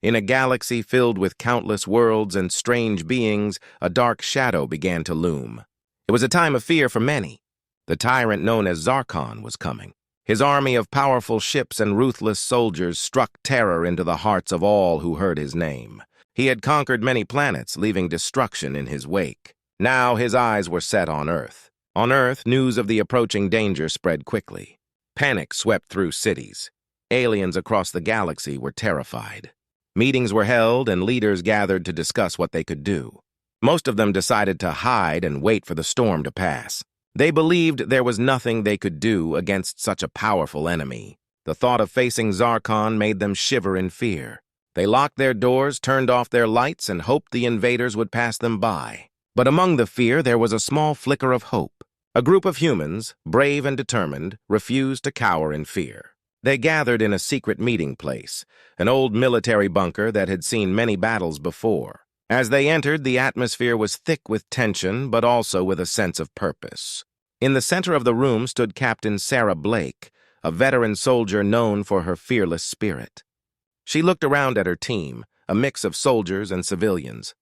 In a galaxy filled with countless worlds and strange beings, a dark shadow began to loom. It was a time of fear for many. The tyrant known as Zarkon was coming. His army of powerful ships and ruthless soldiers struck terror into the hearts of all who heard his name. He had conquered many planets, leaving destruction in his wake. Now his eyes were set on Earth. On Earth, news of the approaching danger spread quickly. Panic swept through cities. Aliens across the galaxy were terrified. Meetings were held and leaders gathered to discuss what they could do. Most of them decided to hide and wait for the storm to pass. They believed there was nothing they could do against such a powerful enemy. The thought of facing Zarkon made them shiver in fear. They locked their doors, turned off their lights, and hoped the invaders would pass them by. But among the fear, there was a small flicker of hope. A group of humans, brave and determined, refused to cower in fear. They gathered in a secret meeting place, an old military bunker that had seen many battles before. As they entered, the atmosphere was thick with tension, but also with a sense of purpose. In the center of the room stood Captain Sarah Blake, a veteran soldier known for her fearless spirit. She looked around at her team, a mix of soldiers and civilians.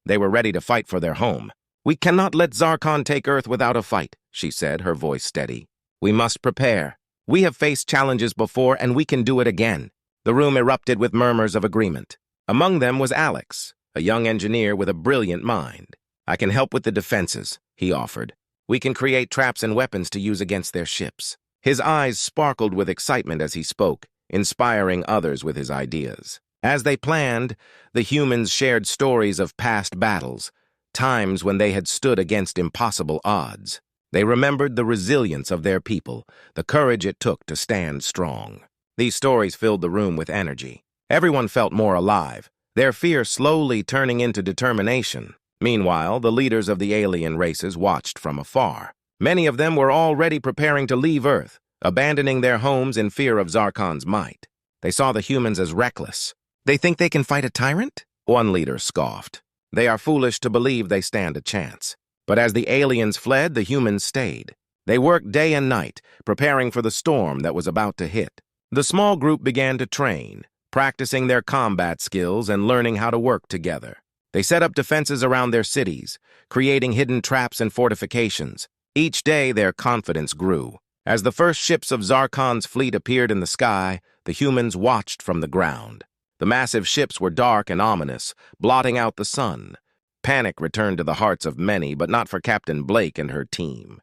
They were ready to fight for their home. "We cannot let Zarkon take Earth without a fight," she said, her voice steady. "We must prepare. We have faced challenges before, and we can do it again." The room erupted with murmurs of agreement. Among them was Alex, a young engineer with a brilliant mind. "I can help with the defenses," he offered. "We can create traps and weapons to use against their ships." His eyes sparkled with excitement as he spoke, inspiring others with his ideas. As they planned, the humans shared stories of past battles, times when they had stood against impossible odds. They remembered the resilience of their people, the courage it took to stand strong. These stories filled the room with energy. Everyone felt more alive, their fear slowly turning into determination. Meanwhile, the leaders of the alien races watched from afar. Many of them were already preparing to leave Earth, abandoning their homes in fear of Zarkon's might. They saw the humans as reckless. "They think they can fight a tyrant?" one leader scoffed. "They are foolish to believe they stand a chance." But as the aliens fled, the humans stayed. They worked day and night, preparing for the storm that was about to hit. The small group began to train, practicing their combat skills and learning how to work together. They set up defenses around their cities, creating hidden traps and fortifications. Each day, their confidence grew. As the first ships of Zarkon's fleet appeared in the sky, the humans watched from the ground. The massive ships were dark and ominous, blotting out the sun. Panic returned to the hearts of many, but not for Captain Blake and her team.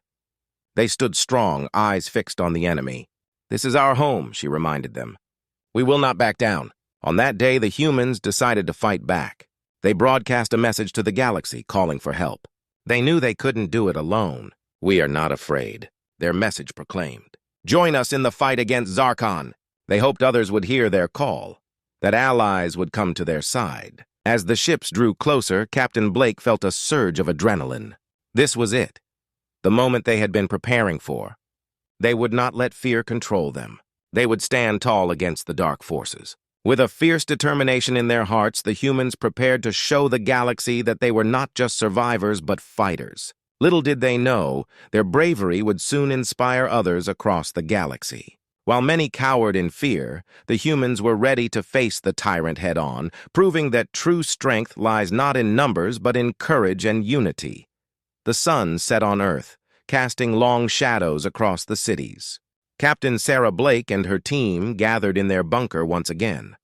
They stood strong, eyes fixed on the enemy. "This is our home," she reminded them. "We will not back down." On that day, the humans decided to fight back. They broadcast a message to the galaxy, calling for help. They knew they couldn't do it alone. "We are not afraid," their message proclaimed. "Join us in the fight against Zarkon." They hoped others would hear their call, that allies would come to their side. As the ships drew closer, Captain Blake felt a surge of adrenaline. This was it, the moment they had been preparing for. They would not let fear control them. They would stand tall against the dark forces. With a fierce determination in their hearts, the humans prepared to show the galaxy that they were not just survivors, but fighters. Little did they know, their bravery would soon inspire others across the galaxy. While many cowered in fear, the humans were ready to face the tyrant head-on, proving that true strength lies not in numbers but in courage and unity. The sun set on Earth, casting long shadows across the cities. Captain Sarah Blake and her team gathered in their bunker once again.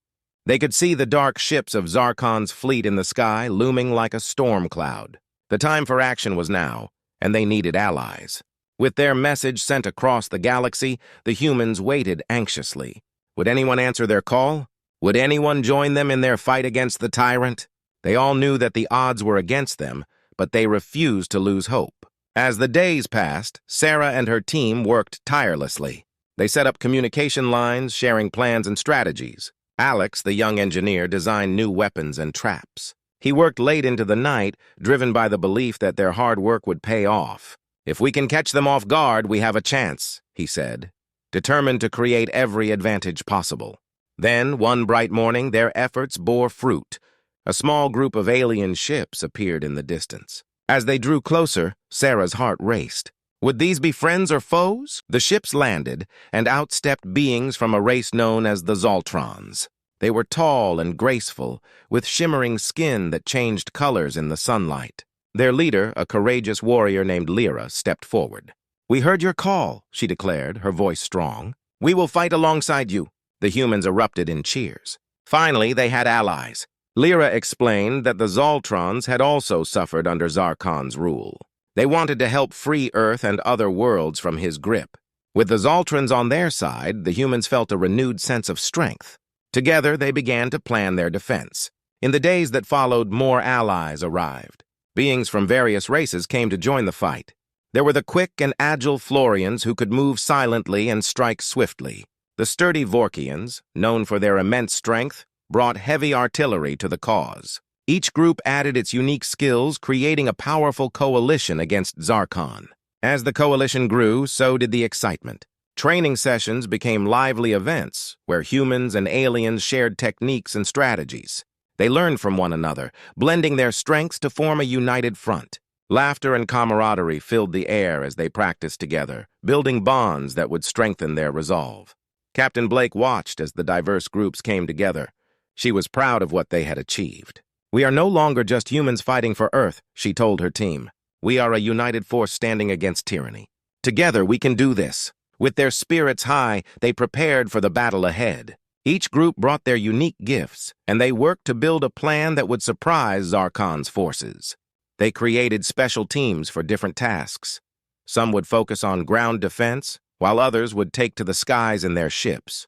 They could see the dark ships of Zarkon's fleet in the sky looming like a storm cloud. The time for action was now, and they needed allies. With their message sent across the galaxy, the humans waited anxiously. Would anyone answer their call? Would anyone join them in their fight against the tyrant? They all knew that the odds were against them, but they refused to lose hope. As the days passed, Sarah and her team worked tirelessly. They set up communication lines, sharing plans and strategies. Alex, the young engineer, designed new weapons and traps. He worked late into the night, driven by the belief that their hard work would pay off. "If we can catch them off guard, we have a chance," he said, determined to create every advantage possible. Then, one bright morning, their efforts bore fruit. A small group of alien ships appeared in the distance. As they drew closer, Sarah's heart raced. Would these be friends or foes? The ships landed, and out stepped beings from a race known as the Zoltrons. They were tall and graceful, with shimmering skin that changed colors in the sunlight. Their leader, a courageous warrior named Lyra, stepped forward. "We heard your call," she declared, her voice strong. "We will fight alongside you." The humans erupted in cheers. Finally, they had allies. Lyra explained that the Zoltrons had also suffered under Zarkon's rule. They wanted to help free Earth and other worlds from his grip. With the Zoltrons on their side, the humans felt a renewed sense of strength. Together, they began to plan their defense. In the days that followed, more allies arrived. Beings from various races came to join the fight. There were the quick and agile Florians who could move silently and strike swiftly. The sturdy Vorkians, known for their immense strength, brought heavy artillery to the cause. Each group added its unique skills, creating a powerful coalition against Zarkon. As the coalition grew, so did the excitement. Training sessions became lively events where humans and aliens shared techniques and strategies. They learned from one another, blending their strengths to form a united front. Laughter and camaraderie filled the air as they practiced together, building bonds that would strengthen their resolve. Captain Blake watched as the diverse groups came together. She was proud of what they had achieved. "We are no longer just humans fighting for Earth," she told her team. "We are a united force standing against tyranny. Together we can do this." With their spirits high, they prepared for the battle ahead. Each group brought their unique gifts, and they worked to build a plan that would surprise Zarkon's forces. They created special teams for different tasks. Some would focus on ground defense, while others would take to the skies in their ships.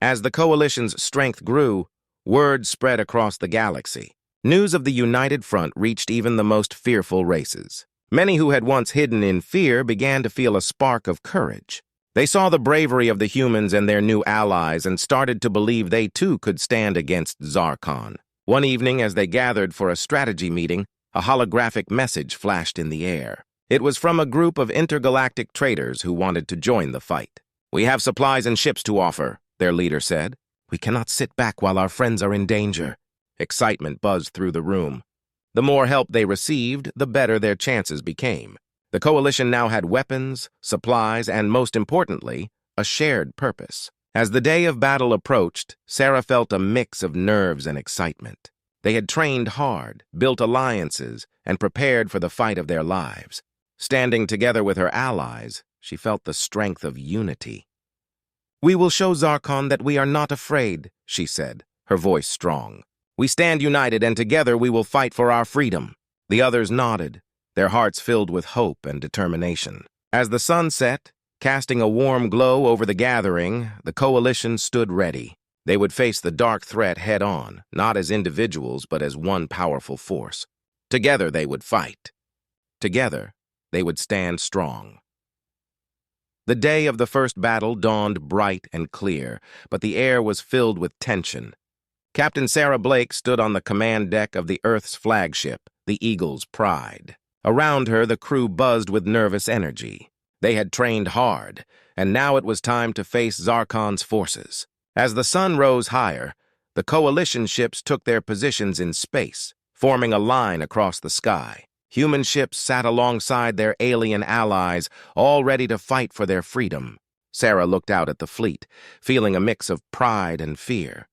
As the coalition's strength grew, word spread across the galaxy. News of the united front reached even the most fearful races. Many who had once hidden in fear began to feel a spark of courage. They saw the bravery of the humans and their new allies and started to believe they too could stand against Zarkon. One evening, as they gathered for a strategy meeting, a holographic message flashed in the air. It was from a group of intergalactic traders who wanted to join the fight. "We have supplies and ships to offer," their leader said. "We cannot sit back while our friends are in danger." Excitement buzzed through the room. The more help they received, the better their chances became. The coalition now had weapons, supplies, and most importantly, a shared purpose. As the day of battle approached, Sarah felt a mix of nerves and excitement. They had trained hard, built alliances, and prepared for the fight of their lives. Standing together with her allies, she felt the strength of unity. "We will show Zarkon that we are not afraid," she said, her voice strong. "We stand united, and together we will fight for our freedom." The others nodded, their hearts filled with hope and determination. As the sun set, casting a warm glow over the gathering, the coalition stood ready. They would face the dark threat head-on, not as individuals, but as one powerful force. Together they would fight. Together, they would stand strong. The day of the first battle dawned bright and clear, but the air was filled with tension. Captain Sarah Blake stood on the command deck of the Earth's flagship, the Eagle's Pride. Around her, the crew buzzed with nervous energy. They had trained hard, and now it was time to face Zarkon's forces. As the sun rose higher, the coalition ships took their positions in space, forming a line across the sky. Human ships sat alongside their alien allies, all ready to fight for their freedom. Sarah looked out at the fleet, feeling a mix of pride and fear.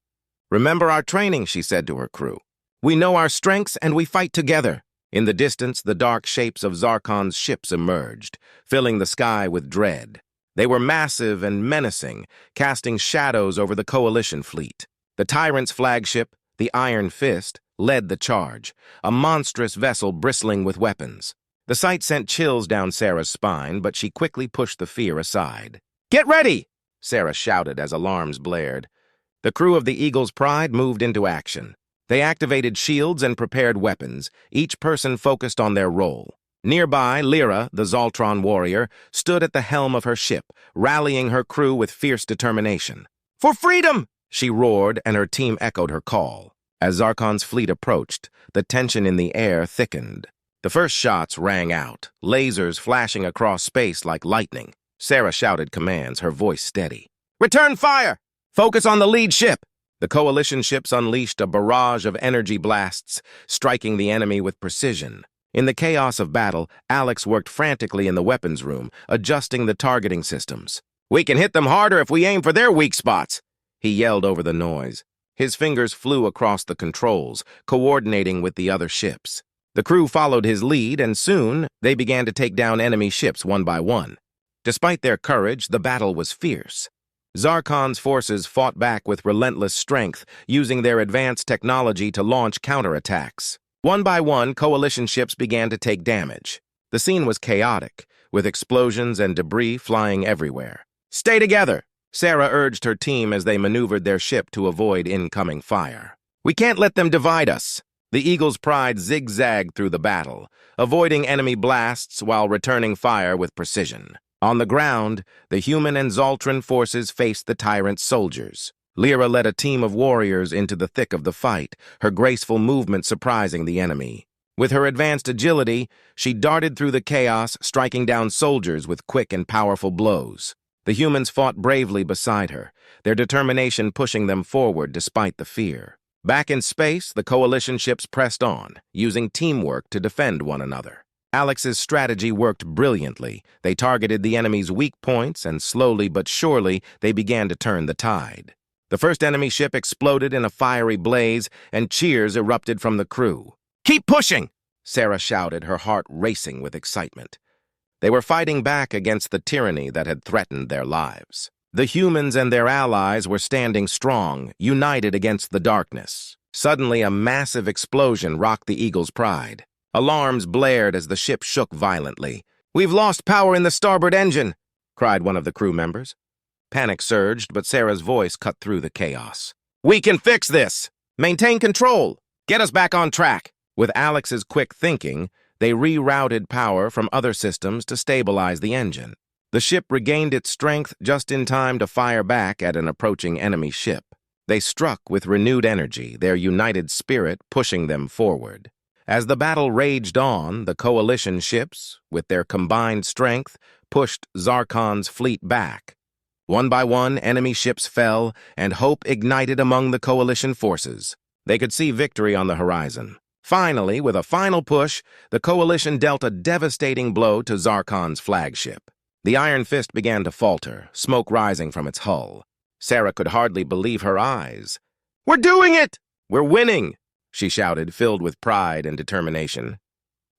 "Remember our training," she said to her crew. "We know our strengths and we fight together." In the distance, the dark shapes of Zarkon's ships emerged, filling the sky with dread. They were massive and menacing, casting shadows over the coalition fleet. The tyrant's flagship, the Iron Fist, led the charge, a monstrous vessel bristling with weapons. The sight sent chills down Sarah's spine, but she quickly pushed the fear aside. "Get ready!" Sarah shouted as alarms blared. The crew of the Eagle's Pride moved into action. They activated shields and prepared weapons, each person focused on their role. Nearby, Lyra, the Zoltron warrior, stood at the helm of her ship, rallying her crew with fierce determination. "For freedom!" she roared, and her team echoed her call. As Zarkon's fleet approached, the tension in the air thickened. The first shots rang out, lasers flashing across space like lightning. Sarah shouted commands, her voice steady. "Return fire! Focus on the lead ship!" The coalition ships unleashed a barrage of energy blasts, striking the enemy with precision. In the chaos of battle, Alex worked frantically in the weapons room, adjusting the targeting systems. "We can hit them harder if we aim for their weak spots," he yelled over the noise. His fingers flew across the controls, coordinating with the other ships. The crew followed his lead, and soon they began to take down enemy ships one by one. Despite their courage, the battle was fierce. Zarkon's forces fought back with relentless strength, using their advanced technology to launch counterattacks. One by one, coalition ships began to take damage. The scene was chaotic, with explosions and debris flying everywhere. "Stay together!" Sarah urged her team as they maneuvered their ship to avoid incoming fire. "We can't let them divide us." The Eagle's Pride zigzagged through the battle, avoiding enemy blasts while returning fire with precision. On the ground, the human and Zoltran forces faced the tyrant's soldiers. Lyra led a team of warriors into the thick of the fight, her graceful movement surprising the enemy. With her advanced agility, she darted through the chaos, striking down soldiers with quick and powerful blows. The humans fought bravely beside her, their determination pushing them forward despite the fear. Back in space, the coalition ships pressed on, using teamwork to defend one another. Alex's strategy worked brilliantly. They targeted the enemy's weak points, and slowly but surely, they began to turn the tide. The first enemy ship exploded in a fiery blaze, and cheers erupted from the crew. "Keep pushing!" Sarah shouted, her heart racing with excitement. They were fighting back against the tyranny that had threatened their lives. The humans and their allies were standing strong, united against the darkness. Suddenly, a massive explosion rocked the Eagle's Pride. Alarms blared as the ship shook violently. "We've lost power in the starboard engine!" cried one of the crew members. Panic surged, but Sarah's voice cut through the chaos. "We can fix this! Maintain control! Get us back on track!" With Alex's quick thinking, they rerouted power from other systems to stabilize the engine. The ship regained its strength just in time to fire back at an approaching enemy ship. They struck with renewed energy, their united spirit pushing them forward. As the battle raged on, the coalition ships, with their combined strength, pushed Zarkon's fleet back. One by one, enemy ships fell, and hope ignited among the coalition forces. They could see victory on the horizon. Finally, with a final push, the coalition dealt a devastating blow to Zarkon's flagship. The Iron Fist began to falter, smoke rising from its hull. Sarah could hardly believe her eyes. "We're doing it! We're winning!" she shouted, filled with pride and determination.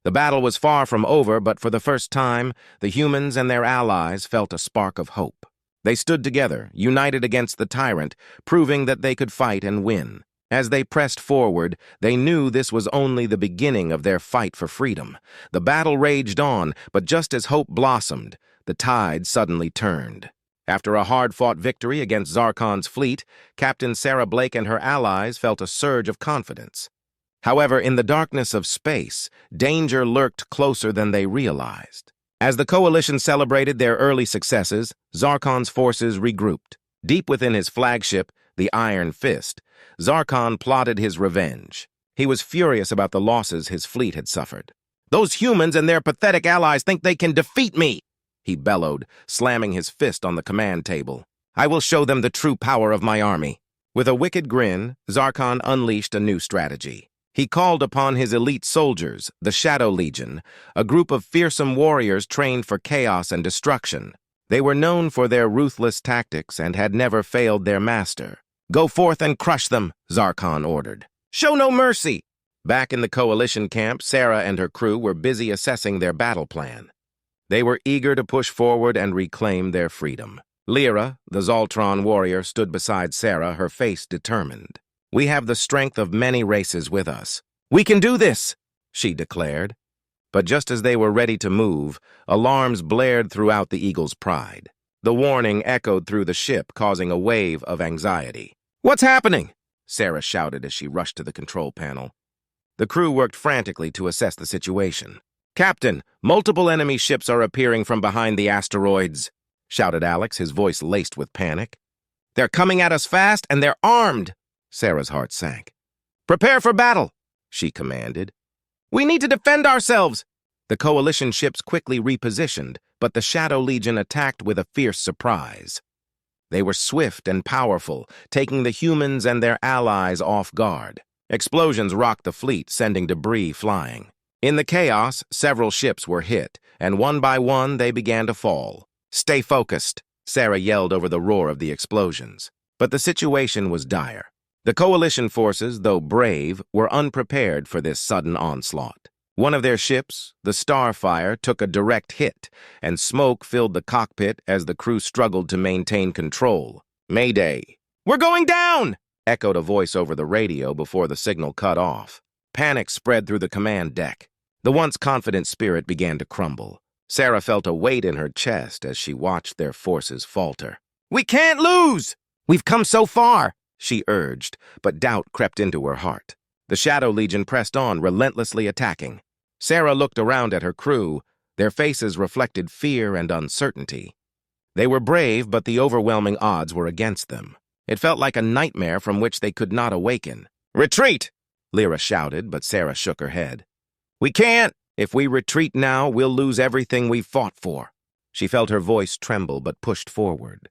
The battle was far from over, but for the first time, the humans and their allies felt a spark of hope. They stood together, united against the tyrant, proving that they could fight and win. As they pressed forward, they knew this was only the beginning of their fight for freedom. The battle raged on, but just as hope blossomed, the tide suddenly turned. After a hard-fought victory against Zarkon's fleet, Captain Sarah Blake and her allies felt a surge of confidence. However, in the darkness of space, danger lurked closer than they realized. As the coalition celebrated their early successes, Zarkon's forces regrouped. Deep within his flagship, the Iron Fist, Zarkon plotted his revenge. He was furious about the losses his fleet had suffered. "Those humans and their pathetic allies think they can defeat me!" he bellowed, slamming his fist on the command table. "I will show them the true power of my army." With a wicked grin, Zarkon unleashed a new strategy. He called upon his elite soldiers, the Shadow Legion, a group of fearsome warriors trained for chaos and destruction. They were known for their ruthless tactics and had never failed their master. "Go forth and crush them," Zarkon ordered. "Show no mercy!" Back in the coalition camp, Sarah and her crew were busy assessing their battle plan. They were eager to push forward and reclaim their freedom. Lyra, the Zoltran warrior, stood beside Sarah, her face determined. "We have the strength of many races with us. We can do this," she declared. But just as they were ready to move, alarms blared throughout the Eagle's Pride. The warning echoed through the ship, causing a wave of anxiety. "What's happening?" Sarah shouted as she rushed to the control panel. The crew worked frantically to assess the situation. "Captain, multiple enemy ships are appearing from behind the asteroids," shouted Alex, his voice laced with panic. "They're coming at us fast, and they're armed." Sarah's heart sank. "Prepare for battle," she commanded. "We need to defend ourselves." The coalition ships quickly repositioned, but the Shadow Legion attacked with a fierce surprise. They were swift and powerful, taking the humans and their allies off guard. Explosions rocked the fleet, sending debris flying. In the chaos, several ships were hit, and one by one they began to fall. "Stay focused," Sarah yelled over the roar of the explosions. But the situation was dire. The coalition forces, though brave, were unprepared for this sudden onslaught. One of their ships, the Starfire, took a direct hit, and smoke filled the cockpit as the crew struggled to maintain control. "Mayday! We're going down!" echoed a voice over the radio before the signal cut off. Panic spread through the command deck. The once confident spirit began to crumble. Sarah felt a weight in her chest as she watched their forces falter. "We can't lose! We've come so far!" she urged, but doubt crept into her heart. The Shadow Legion pressed on, relentlessly attacking. Sarah looked around at her crew. Their faces reflected fear and uncertainty. They were brave, but the overwhelming odds were against them. It felt like a nightmare from which they could not awaken. "Retreat!" Lyra shouted, but Sarah shook her head. "We can't! If we retreat now, we'll lose everything we've fought for." She felt her voice tremble, but pushed forward.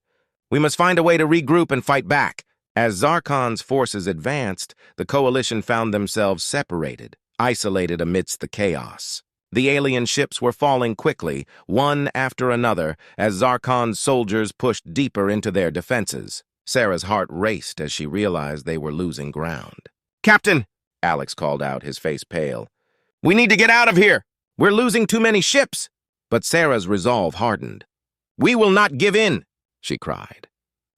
"We must find a way to regroup and fight back." As Zarkon's forces advanced, the coalition found themselves separated, isolated amidst the chaos. The alien ships were falling quickly, one after another, as Zarkon's soldiers pushed deeper into their defenses. Sarah's heart raced as she realized they were losing ground. "Captain!" Alex called out, his face pale. "We need to get out of here! We're losing too many ships!" But Sarah's resolve hardened. "We will not give in!" she cried.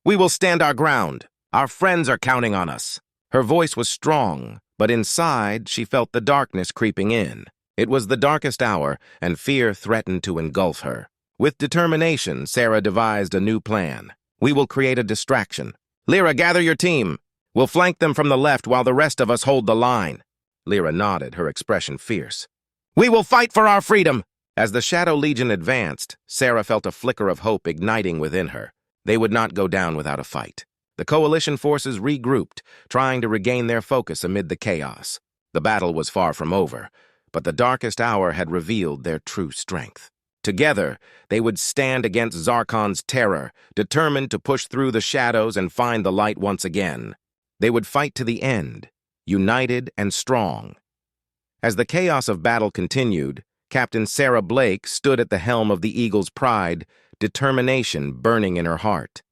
"We will stand our ground. Our friends are counting on us." Her voice was strong, but inside she felt the darkness creeping in. It was the darkest hour, and fear threatened to engulf her. With determination, Sarah devised a new plan. "We will create a distraction. Lyra, gather your team. We'll flank them from the left while the rest of us hold the line." Lyra nodded, her expression fierce. "We will fight for our freedom!" As the Shadow Legion advanced, Sarah felt a flicker of hope igniting within her. They would not go down without a fight. The coalition forces regrouped, trying to regain their focus amid the chaos. The battle was far from over, but the darkest hour had revealed their true strength. Together, they would stand against Zarkon's terror, determined to push through the shadows and find the light once again. They would fight to the end, united and strong. As the chaos of battle continued, Captain Sarah Blake stood at the helm of the Eagle's Pride, determination burning in her heart.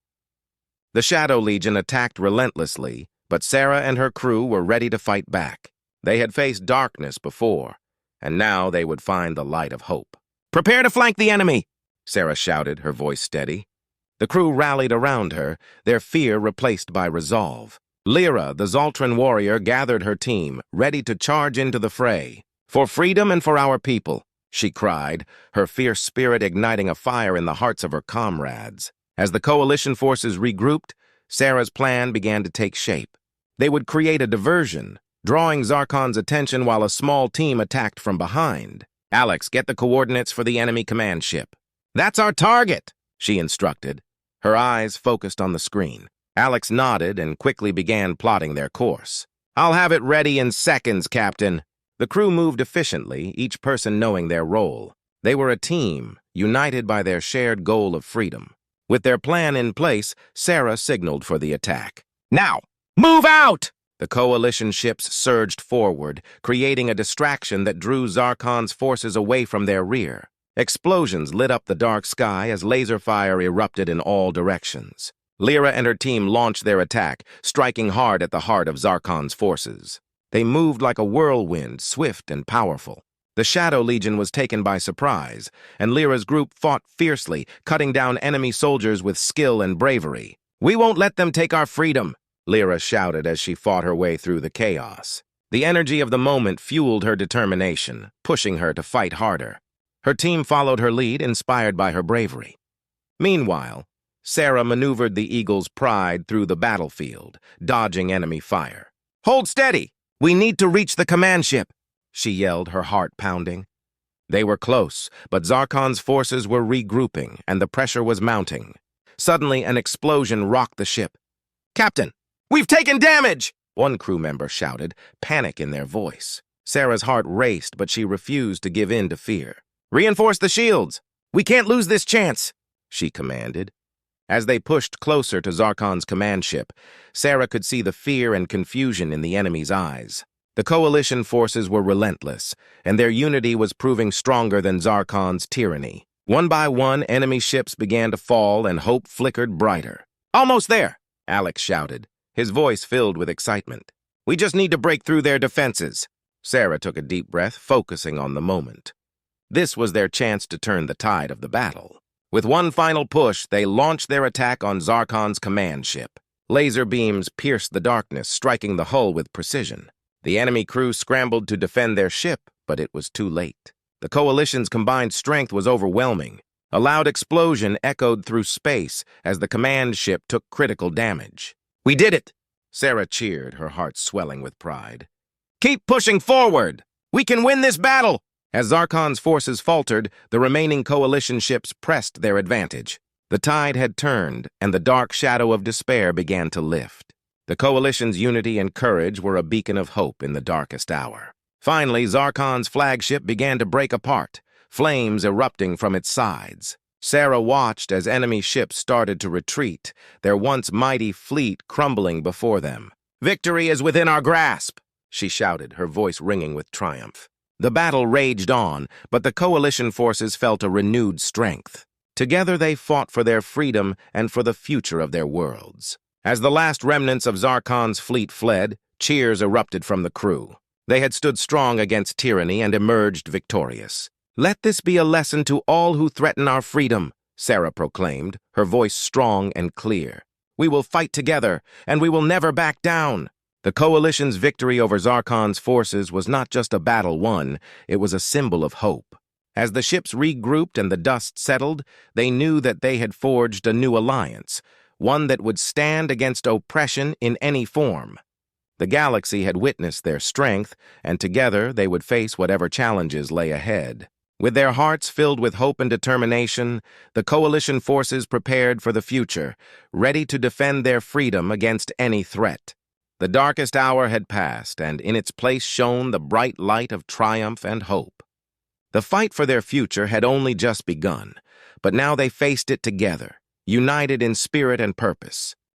The Shadow Legion attacked relentlessly, but Sarah and her crew were ready to fight back. They had faced darkness before, and now they would find the light of hope. "Prepare to flank the enemy!" Sarah shouted, her voice steady. The crew rallied around her, their fear replaced by resolve. Lyra, the Zoltran warrior, gathered her team, ready to charge into the fray. "For freedom and for our people," she cried, her fierce spirit igniting a fire in the hearts of her comrades. As the coalition forces regrouped, Sarah's plan began to take shape. They would create a diversion, drawing Zarkon's attention while a small team attacked from behind. "Alex, get the coordinates for the enemy command ship." "That's our target," she instructed, her eyes focused on the screen. Alex nodded and quickly began plotting their course. "I'll have it ready in seconds, Captain." The crew moved efficiently, each person knowing their role. They were a team, united by their shared goal of freedom. With their plan in place, Sarah signaled for the attack. "Now, move out!" The coalition ships surged forward, creating a distraction that drew Zarkon's forces away from their rear. Explosions lit up the dark sky as laser fire erupted in all directions. Lyra and her team launched their attack, striking hard at the heart of Zarkon's forces. They moved like a whirlwind, swift and powerful. The Shadow Legion was taken by surprise, and Lyra's group fought fiercely, cutting down enemy soldiers with skill and bravery. "We won't let them take our freedom," Lyra shouted as she fought her way through the chaos. The energy of the moment fueled her determination, pushing her to fight harder. Her team followed her lead, inspired by her bravery. Meanwhile, Sarah maneuvered the Eagle's Pride through the battlefield, dodging enemy fire. "Hold steady! We need to reach the command ship!" she yelled, her heart pounding. They were close, but Zarkon's forces were regrouping, and the pressure was mounting. Suddenly, an explosion rocked the ship. "Captain, we've taken damage!" one crew member shouted, panic in their voice. Sarah's heart raced, but she refused to give in to fear. "Reinforce the shields! We can't lose this chance!" she commanded. As they pushed closer to Zarkon's command ship, Sarah could see the fear and confusion in the enemy's eyes. The coalition forces were relentless, and their unity was proving stronger than Zarkon's tyranny. One by one, enemy ships began to fall, and hope flickered brighter. "Almost there!" Alex shouted. his voice filled with excitement. "We just need to break through their defenses." Sarah took a deep breath, focusing on the moment. This was their chance to turn the tide of the battle. With one final push, they launched their attack on Zarkon's command ship. Laser beams pierced the darkness, striking the hull with precision. The enemy crew scrambled to defend their ship, but it was too late. The Coalition's combined strength was overwhelming. A loud explosion echoed through space as the command ship took critical damage. "We did it!" Sarah cheered, her heart swelling with pride. "Keep pushing forward! We can win this battle!" As Zarkon's forces faltered, the remaining Coalition ships pressed their advantage. The tide had turned, and the dark shadow of despair began to lift. The Coalition's unity and courage were a beacon of hope in the darkest hour. Finally, Zarkon's flagship began to break apart, flames erupting from its sides. Sarah watched as enemy ships started to retreat, their once mighty fleet crumbling before them. "Victory is within our grasp!" she shouted, her voice ringing with triumph. The battle raged on, but the Coalition forces felt a renewed strength. Together they fought for their freedom and for the future of their worlds. As the last remnants of Zarkon's fleet fled, cheers erupted from the crew. They had stood strong against tyranny and emerged victorious. "Let this be a lesson to all who threaten our freedom," Sarah proclaimed, her voice strong and clear. "We will fight together, and we will never back down." The Coalition's victory over Zarkon's forces was not just a battle won, it was a symbol of hope. As the ships regrouped and the dust settled, they knew that they had forged a new alliance, one that would stand against oppression in any form. The galaxy had witnessed their strength, and together they would face whatever challenges lay ahead. With their hearts filled with hope and determination, the Coalition forces prepared for the future, ready to defend their freedom against any threat. The darkest hour had passed, and in its place shone the bright light of triumph and hope. The fight for their future had only just begun, but now they faced it together, united in spirit and purpose.